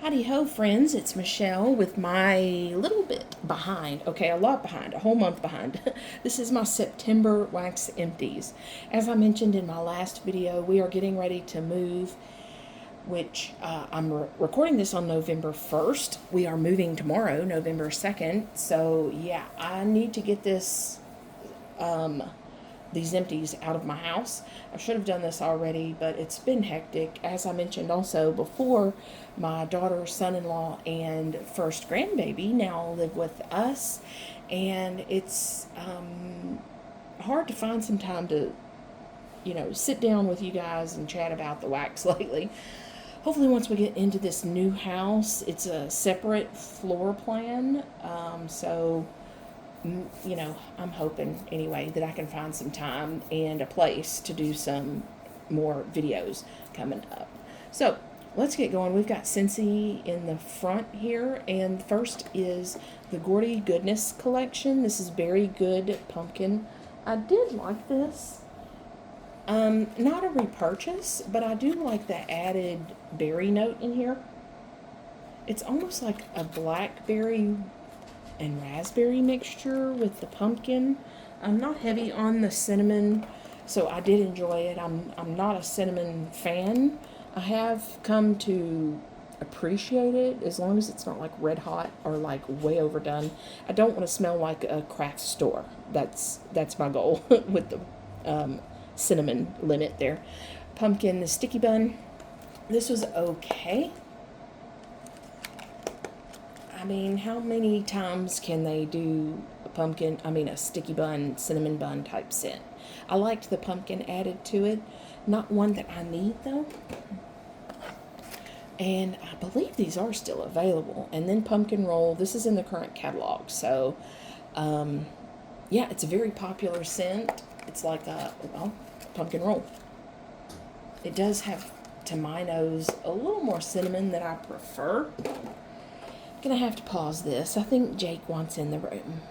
Hidey-Ho Friends, it's Michelle with my little bit behind, okay, a lot behind, a whole month behind. This is my September wax empties. As I mentioned in my last video, we are getting ready to move, which I'm recording this on November 1st. We are moving tomorrow, November 2nd, so yeah, I need to get this these empties out of my house. I should have done this already, but it's been hectic. As I mentioned also before, my daughter, son-in-law, and first grandbaby now live with us, and it's hard to find some time to, sit down with you guys and chat about the wax lately. Hopefully once we get into this new house, it's a separate floor plan, so I'm hoping anyway that I can find some time and a place to do some more videos coming up. So let's get going. We've got Scentsy in the front here, and first is the Gordy Goodness collection. This is Berry Good Pumpkin. I did like this. Not a repurchase, but I do like the added berry note in here. It's almost like a blackberry and raspberry mixture with the pumpkin. I'm not heavy on the cinnamon, so I did enjoy it. I'm not a cinnamon fan. I have come to appreciate it as long as it's not like red hot or like way overdone. I don't want to smell like a craft store. That's my goal with the cinnamon limit there. Pumpkin, the sticky bun. This was okay. I mean, how many times can they do a sticky bun, cinnamon bun type scent? I liked the pumpkin added to it. Not one that I need, though. And I believe these are still available. And then pumpkin roll. This is in the current catalog. So, yeah, it's a very popular scent. It's like pumpkin roll. It does have, to my nose, a little more cinnamon than I prefer. Gonna have to pause this. I think Jake wants in the room.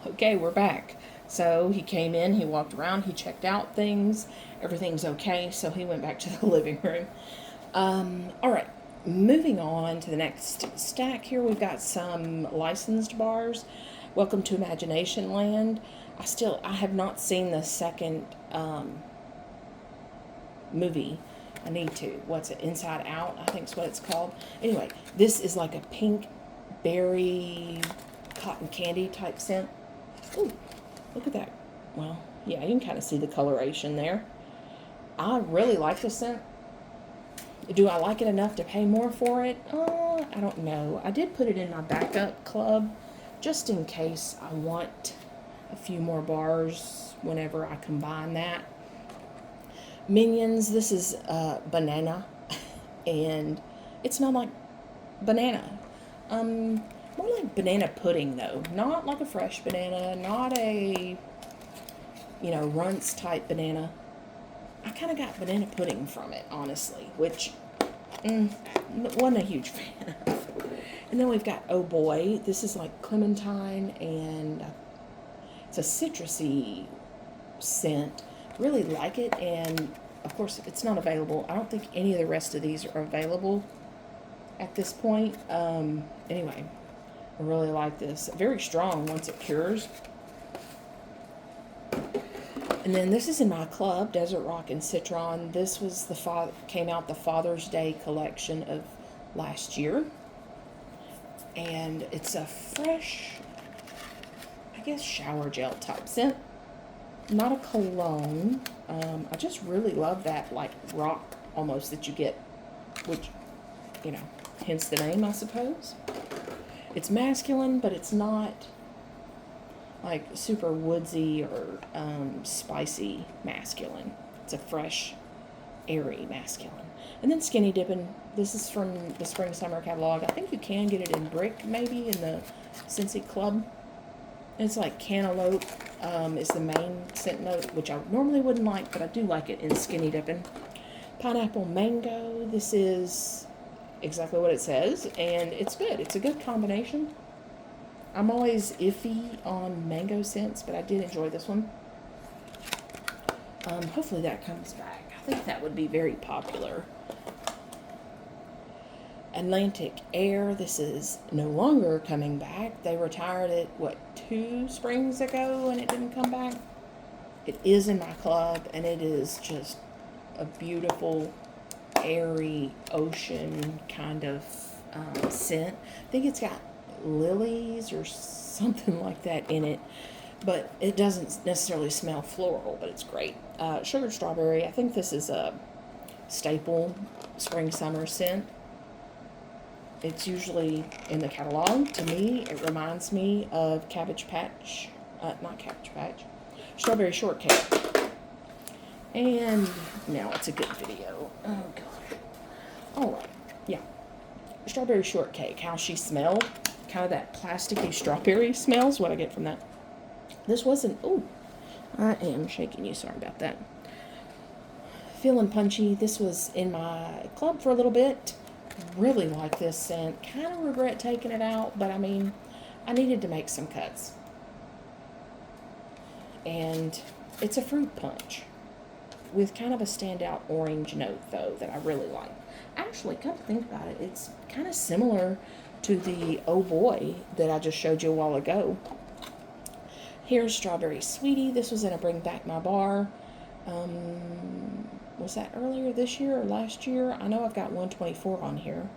Okay, we're back. So he came in, he walked around, he checked out things. Everything's okay, so he went back to the living room. All right, moving on to the next stack here. We've got some licensed bars. Welcome to Imagination Land. I have not seen the second movie. I need to. What's it? Inside Out, I think is what it's called. Anyway, this is like a pink berry cotton candy type scent. Ooh, look at that. Well, yeah, you can kind of see the coloration there. I really like the scent. Do I like it enough to pay more for it? I don't know. I did put it in my backup club just in case I want a few more bars whenever I combine that. Minions, this is banana, and it smells like banana. More like banana pudding, though. Not like a fresh banana, not a, runts type banana. I kind of got banana pudding from it, honestly, which wasn't a huge fan of. And then we've got Oh Boy. This is like clementine, and it's a citrusy scent. Really like it, and of course it's not available. I don't think any of the rest of these are available at this point. Anyway, I really like this. Very strong once it cures. And then this is in my club, Desert Rock and Citron. This was came out the Father's Day collection of last year, and it's a fresh, I guess, shower gel type scent. Not a cologne. I just really love that like rock almost that you get, which, hence the name, I suppose. It's masculine, but it's not like super woodsy or spicy masculine. It's a fresh, airy masculine. And then Skinny Dippin'. This is from the Spring Summer catalog. I think you can get it in brick, maybe, in the Scentsy Club. It's like cantaloupe is the main scent note, which I normally wouldn't like, but I do like it in Skinny Dippin'. Pineapple Mango. This is exactly what it says, and it's good. It's a good combination. I'm always iffy on mango scents, but I did enjoy this one. Hopefully that comes back. I think that would be very popular. Atlantic Air. This is no longer coming back. They retired it, 2 springs ago, and it didn't come back. It is in my club, and it is just a beautiful, airy ocean kind of scent. I think it's got lilies or something like that in it, but it doesn't necessarily smell floral, but it's great. Sugar strawberry. I think this is a staple spring summer scent. It's usually in the catalog. To me, it reminds me of not Cabbage Patch, Strawberry Shortcake. And now it's a good video. Oh, gosh. All right. Yeah. Strawberry Shortcake. How she smelled. Kind of that plasticky strawberry smell is what I get from that. This wasn't... Oh, I am shaking you. Sorry about that. Feeling punchy. This was in my club for a little bit. Really like this scent. Kind of regret taking it out, but I mean, I needed to make some cuts. And it's a fruit punch with kind of a standout orange note, though, that I really like. Actually, come to think about it, it's kind of similar to the Oh Boy that I just showed you a while ago. Here's Strawberry Sweetie. This was in a Bring Back My Bar. Was that earlier this year or last year? I know I've got 124 on here,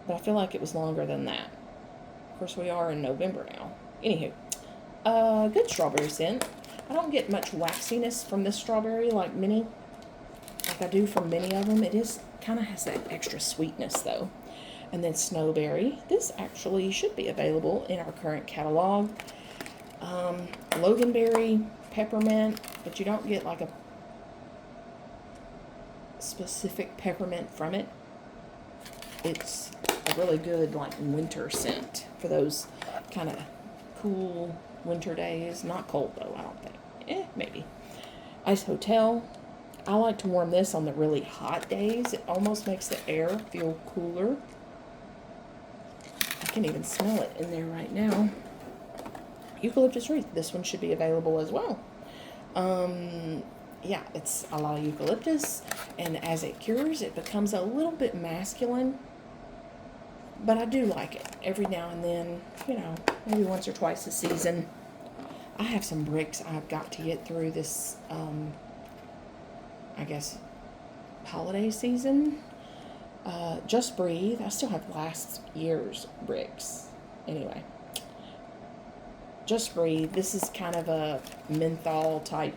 but I feel like it was longer than that. Of course, we are in November now. Anywho, good strawberry scent. I don't get much waxiness from this strawberry like I do from many of them. It is kind of has that extra sweetness though. And then Snowberry. This actually should be available in our current catalog. Loganberry, Peppermint, but you don't get like a specific peppermint from it. It's a really good like winter scent for those kind of cool winter days. Not cold though, I don't think. Maybe. Ice Hotel. I like to warm this on the really hot days. It almost makes the air feel cooler. I can even smell it in there right now. Eucalyptus Wreath. This one should be available as well. Yeah, it's a lot of eucalyptus, and as it cures, it becomes a little bit masculine, but I do like it every now and then, maybe once or twice a season. I have some bricks I've got to get through this, I guess, holiday season. Just Breathe. I still have last year's bricks. Anyway, Just Breathe. This is kind of a menthol type.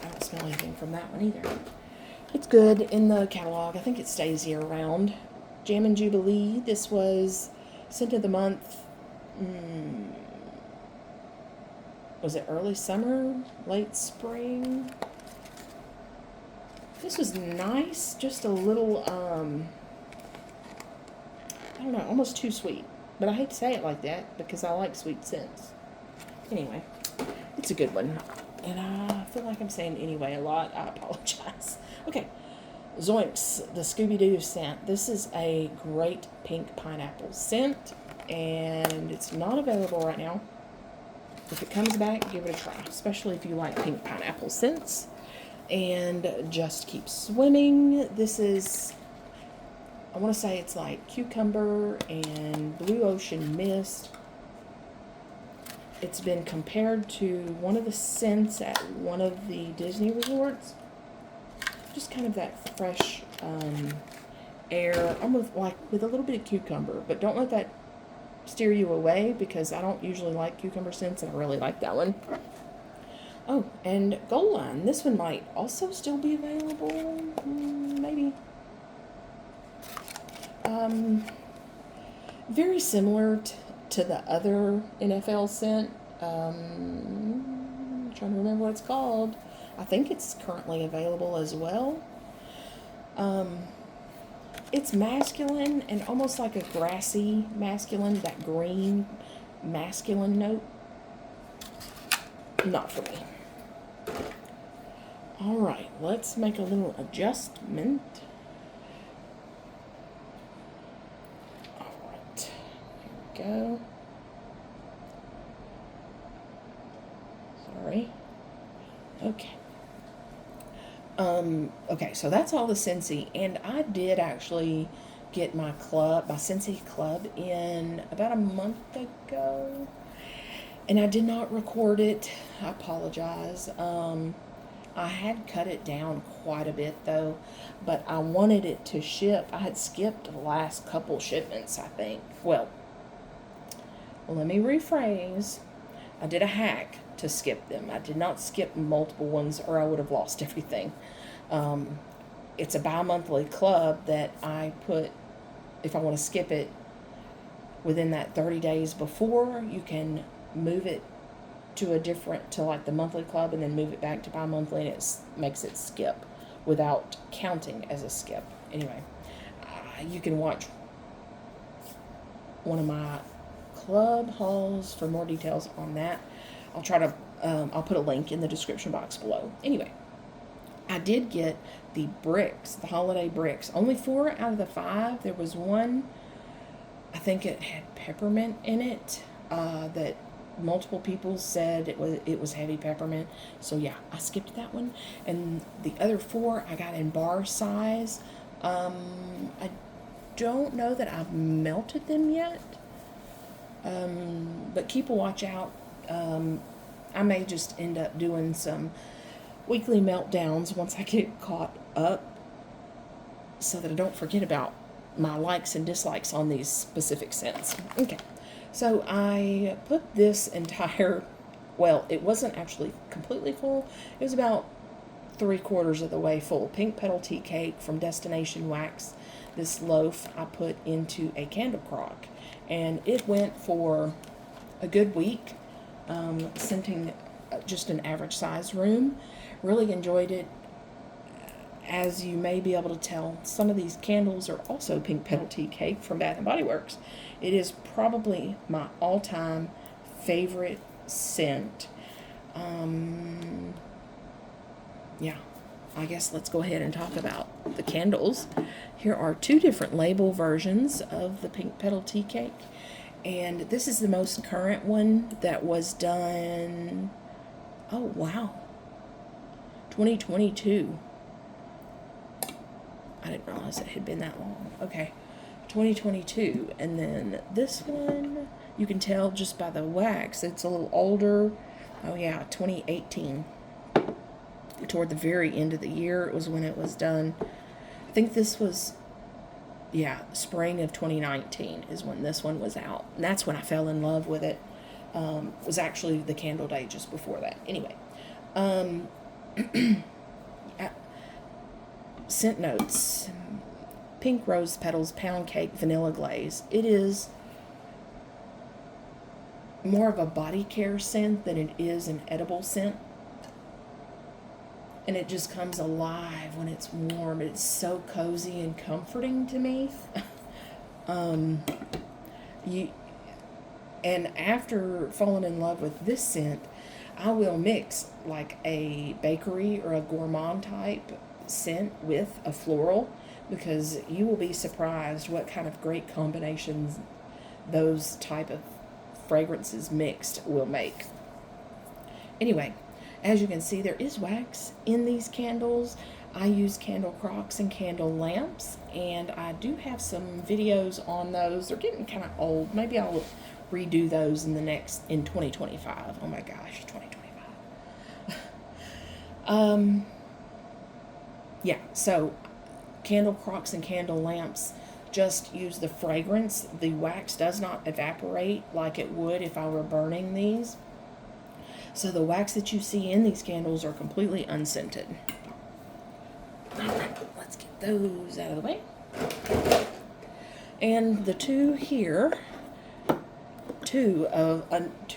I don't smell anything from that one either. It's good in the catalog. I think it stays year round. Jam and Jubilee. This was scent of the month. Was it early summer? Late spring? This was nice. Just a little, I don't know, almost too sweet. But I hate to say it like that because I like sweet scents. Anyway, it's a good one. And I feel like I'm saying anyway a lot. I apologize. Okay. Zoinks, the Scooby-Doo scent. This is a great pink pineapple scent. And it's not available right now. If it comes back, give it a try. Especially if you like pink pineapple scents. And Just Keep Swimming. This is, I want to say it's like cucumber and blue ocean mist. It's been compared to one of the scents at one of the Disney resorts. Just kind of that fresh air, almost like with a little bit of cucumber. But don't let that steer you away because I don't usually like cucumber scents and I really like that one. Oh, and Gold Line. This one might also still be available. Maybe. Very similar to the other NFL scent. I'm trying to remember what it's called. I think it's currently available as well. It's masculine and almost like a grassy masculine, that green masculine note. Not for me. Alright, let's make a little adjustment. Alright, here we go. Sorry. Okay. Okay, so that's all the Scentsy, and I did actually get my Scentsy club in about a month ago, and I did not record it. I apologize. I had cut it down quite a bit though, but I wanted it to ship. I had skipped the last couple shipments, I think. Well, let me rephrase. I did a hack to skip them. I did not skip multiple ones or I would have lost everything. It's a bi-monthly club that I put, if I want to skip it within that 30 days before, you can move it to like the monthly club and then move it back to bi-monthly, and it makes it skip without counting as a skip. Anyway, you can watch one of my club hauls for more details on that. I'll put a link in the description box below. Anyway, I did get the bricks, the holiday bricks. Only 4 out of the 5. There was one, I think it had peppermint in it, that multiple people said it was heavy peppermint. So yeah, I skipped that one. And the other 4 I got in bar size. I don't know that I've melted them yet. But keep a watch out. I may just end up doing some weekly meltdowns once I get caught up, so that I don't forget about my likes and dislikes on these specific scents. Okay, so I put this entire, well, it wasn't actually completely full. It was about 3/4 of the way full. Pink Petal Tea Cake from Destination Wax. This loaf I put into a candle crock, and it went for a good week, scenting just an average size room. Really enjoyed it. As you may be able to tell, some of these candles are also Pink Petal Tea Cake from Bath & Body Works. It is probably my all-time favorite scent. Yeah, I guess let's go ahead and talk about the candles. Here are 2 different label versions of the Pink Petal Tea Cake. And this is the most current one that was done, oh wow, 2022. I didn't realize it had been that long. Okay, 2022. And then this one, you can tell just by the wax, it's a little older. Oh yeah, 2018. Toward the very end of the year, it was when it was done. I think this was, yeah, spring of 2019 is when this one was out. And that's when I fell in love with it. It was actually the candle day just before that. Anyway, scent notes: pink rose petals, pound cake, vanilla glaze. It is more of a body care scent than it is an edible scent. And it just comes alive when it's warm. It's so cozy and comforting to me. And after falling in love with this scent, I will mix like a bakery or a gourmand type scent with a floral, because you will be surprised what kind of great combinations those type of fragrances mixed will make. Anyway, as you can see, there is wax in these candles. I use candle crocks and candle lamps, and I do have some videos on those. They're getting kind of old. Maybe I'll redo those in 2025. Oh my gosh, 2025. Yeah, so candle crocks and candle lamps just use the fragrance. The wax does not evaporate like it would if I were burning these. So the wax that you see in these candles are completely unscented. All right, let's get those out of the way. And the 2 here, 2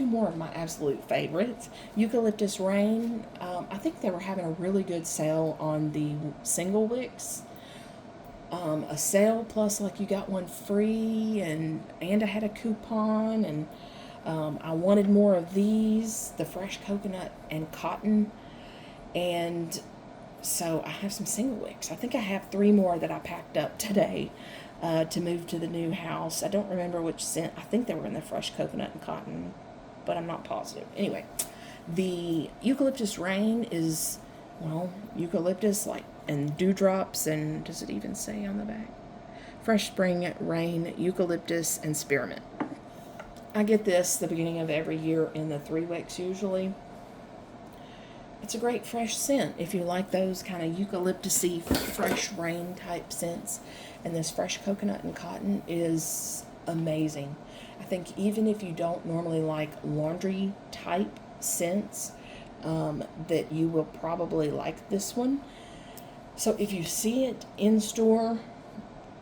more of my absolute favorites. Eucalyptus Rain. I think they were having a really good sale on the single wicks. A sale plus like you got one free, and I had a coupon, and I wanted more of these, the fresh coconut and cotton, and so I have some single wicks. I think I have 3 more that I packed up today to move to the new house. I don't remember which scent. I think they were in the fresh coconut and cotton, but I'm not positive. Anyway, the Eucalyptus Rain is, well, eucalyptus, like and dewdrops, and does it even say on the back? Fresh spring rain, eucalyptus, and spearmint. I get this the beginning of every year in the 3 weeks usually. It's a great fresh scent if you like those kind of eucalyptusy, fresh rain type scents. And this fresh coconut and cotton is amazing. I think even if you don't normally like laundry type scents, that you will probably like this one. So if you see it in store,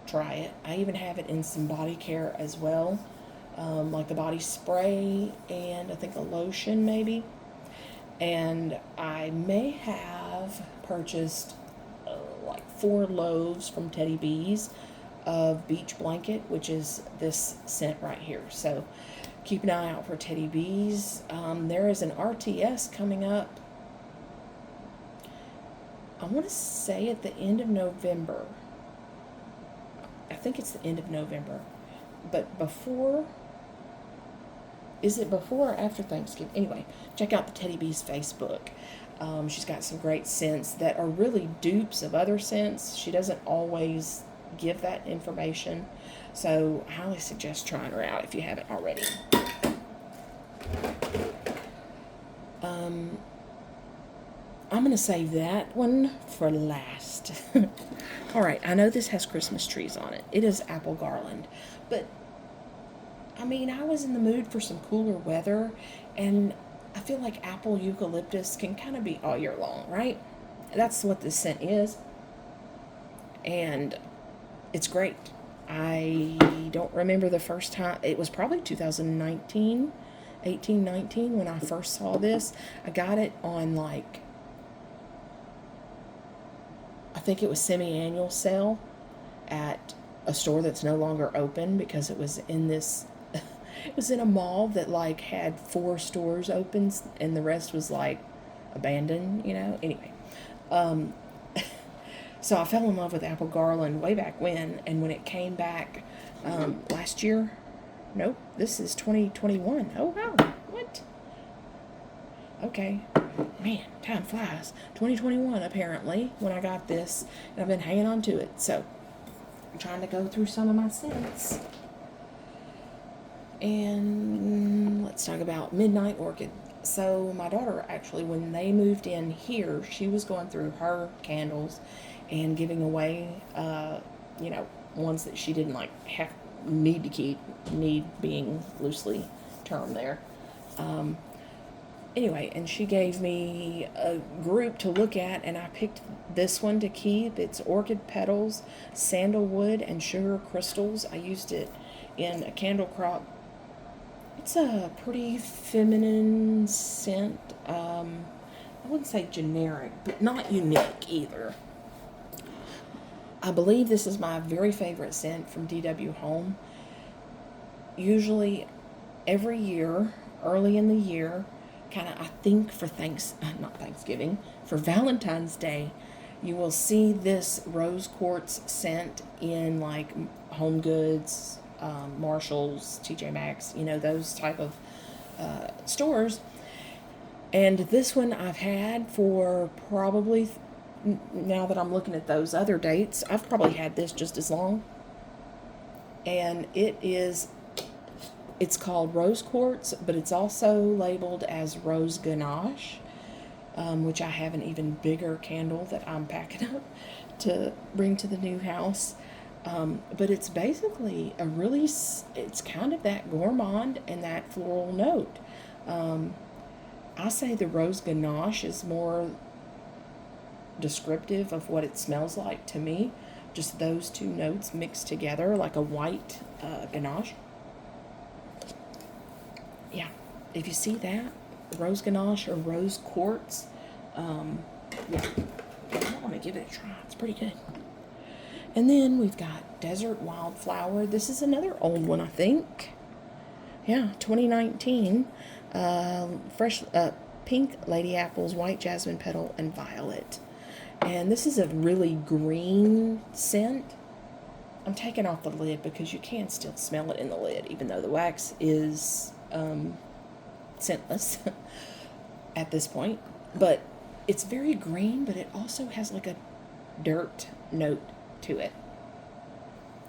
try it. I even have it in some body care as well, like the body spray and I think a lotion maybe. And I may have purchased like 4 loaves from Teddy B's of Beach Blanket, which is this scent right here. So keep an eye out for Teddy B's. There is an RTS coming up, I want to say at the end of November. I think it's the end of November. But before, is it before or after Thanksgiving? Anyway, check out the Teddy B's Facebook. She's got some great scents that are really dupes of other scents. She doesn't always give that information. So I highly suggest trying her out if you haven't already. I'm going to save that one for last. All right, I know this has Christmas trees on it. It is apple garland. But, I mean, I was in the mood for some cooler weather, and I feel like apple eucalyptus can kind of be all year long, right? That's what this scent is. And it's great. I don't remember the first time. It was probably 2019, 18, 19 when I first saw this. I got it on like, I think it was semi-annual sale at a store that's no longer open because it was in this, it was in a mall that like had 4 stores open and the rest was like abandoned, you know. Anyway, so I fell in love with apple garland way back when, and when it came back last year, nope, this is 2021. Oh wow, what? Okay, man, time flies. 2021 apparently when I got this, and I've been hanging on to it. So I'm trying to go through some of my scents. And let's talk about Midnight Orchid. So my daughter actually, when they moved in here, she was going through her candles and giving away, you know, ones that she didn't like need to keep, need being loosely termed there. Anyway, and she gave me a group to look at, and I picked this one to keep. It's orchid petals, sandalwood, and sugar crystals. I used it in a candle crop. It's a pretty feminine scent. I wouldn't say generic, but not unique either. I believe this is my very favorite scent from DW Home. Usually every year, early in the year, kind of, I think for not Thanksgiving, for Valentine's Day, you will see this rose quartz scent in like Home Goods, Marshalls, TJ Maxx, you know, those type of stores. And this one I've had for probably, now that I'm looking at those other dates, I've probably had this just as long. And it's called rose quartz, but it's also labeled as rose ganache, which I have an even bigger candle that I'm packing up to bring to the new house. But it's basically it's kind of that gourmand and that floral note. I say the rose ganache is more descriptive of what it smells like to me. Just those two notes mixed together like a white ganache. Yeah, if you see that, rose ganache or rose quartz, yeah, I want to give it a try. It's pretty good. And then we've got Desert Wildflower. This is another old one, I think. Yeah, 2019. Fresh pink lady apples, white jasmine petal, and violet. And this is a really green scent. I'm taking off the lid because you can still smell it in the lid, even though the wax is scentless at this point. But it's very green, but it also has like a dirt note to it.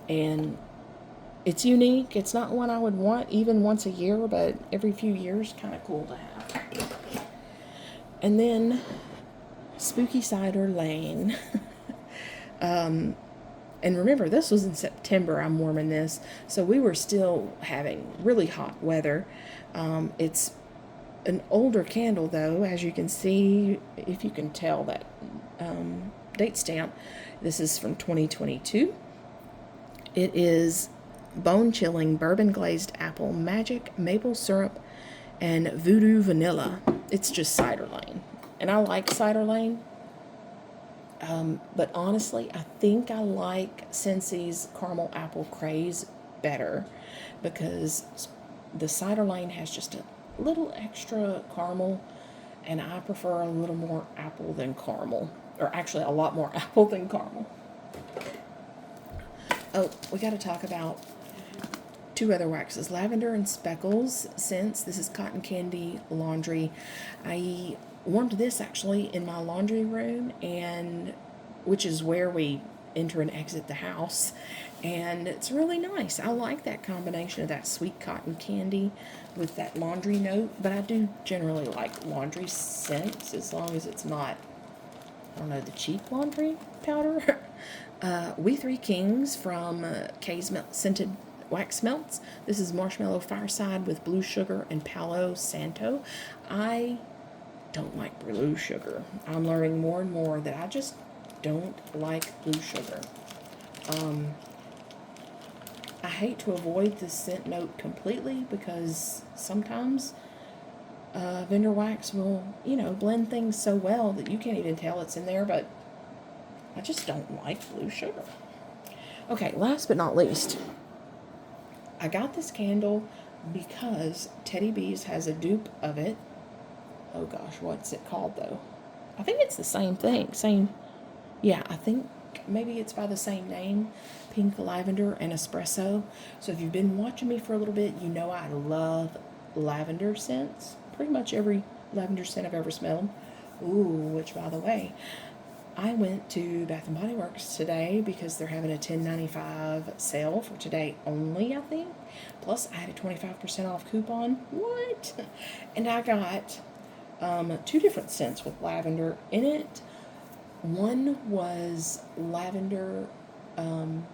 And it's unique. It's not one I would want even once a year, but every few years, kind of cool to have. And then Spooky Cider Lane. And remember, this was in September I'm warming this, so we were still having really hot weather. It's an older candle, though, as you can see, if you can tell that date stamp. This is from 2022. It is bone-chilling bourbon glazed apple, magic maple syrup, and voodoo vanilla. It's just Cider Lane, and I like Cider Lane. But honestly, I think I like Scentsy's caramel apple craze better, because the Cider Lane has just a little extra caramel, and I prefer a little more apple than caramel, or actually a lot more apple than caramel. Oh, we got to talk about two other waxes, Lavender and Speckles scents. This is Cotton Candy Laundry. I warmed this actually in my laundry room, and which is where we enter and exit the house, and it's really nice. I like that combination of that sweet cotton candy with that laundry note, but I do generally like laundry scents as long as it's not, I don't know, the cheap laundry powder. We Three Kings from Kaes Scented Wax Melts. This is Marshmallow Fireside with Blue Sugar and Palo Santo. I don't like blue sugar. I'm learning more and more that I just don't like blue sugar. I hate to avoid the scent note completely, because sometimes vendor wax will, blend things so well that you can't even tell it's in there, but I just don't like blue sugar. Okay, last but not least, I got this candle because Teddy Bees has a dupe of it. Oh gosh, what's it called though? I think it's the same thing. I think maybe it's by the same name, Pink Lavender and Espresso. So if you've been watching me for a little bit, you know I love lavender scents. Pretty much every lavender scent I've ever smelled. Ooh, which by the way, I went to Bath & Body Works today because they're having a $10.95 sale for today only, I think. Plus, I had a 25% off coupon. What? And I got two different scents with lavender in it. One was lavender and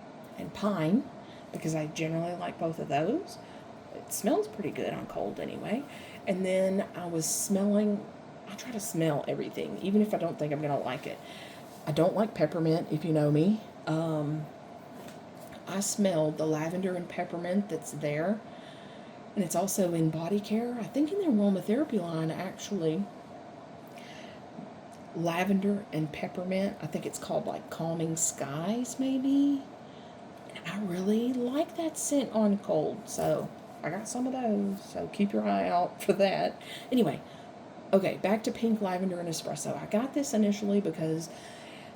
pine, because I generally like both of those. It smells pretty good on cold anyway. And then I try to smell everything, even if I don't think I'm going to like it. I don't like peppermint, if you know me. I smelled the lavender and peppermint that's there. And it's also in body care. I think in their aromatherapy line, actually, lavender and peppermint. I think it's called like Calming Skies, maybe. And I really like that scent on cold. So I got some of those. So keep your eye out for that. Anyway, okay, back to Pink Lavender and Espresso. I got this initially because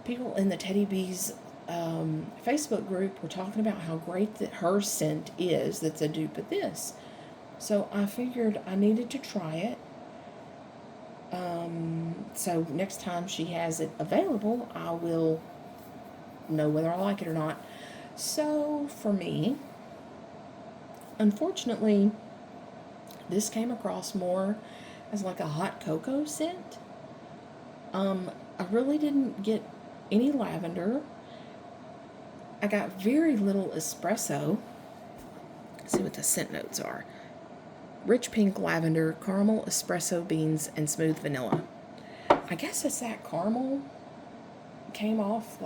people in the Teddy Bees Facebook group were talking about how great that her scent is that's a dupe of this. So I figured I needed to try it. So next time she has it available, I will know whether I like it or not. So for me, unfortunately, this came across more as like a hot cocoa scent. I really didn't get any lavender. I got very little espresso. Let's see what the scent notes are. Rich pink lavender, caramel, espresso beans, and smooth vanilla. I guess it's that caramel came off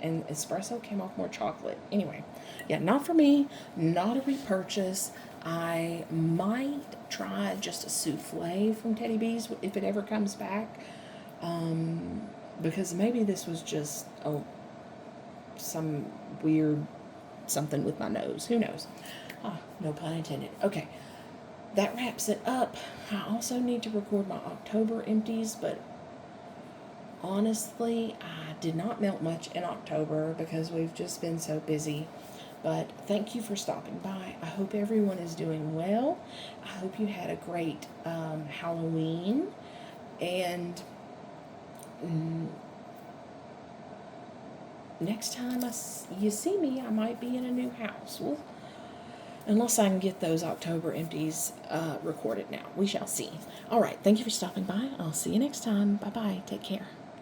and espresso came off more chocolate. Anyway, yeah, not for me, not a repurchase. I might try just a souffle from Teddy Bees if it ever comes back. Because maybe this was just some weird something with my nose. Who knows? No pun intended. Okay, that wraps it up. I also need to record my October empties, but honestly, I did not melt much in October because we've just been so busy. But thank you for stopping by. I hope everyone is doing well. I hope you had a great Halloween. And next time you see me, I might be in a new house. Well, unless I can get those October empties recorded now. We shall see. All right. Thank you for stopping by. I'll see you next time. Bye-bye. Take care.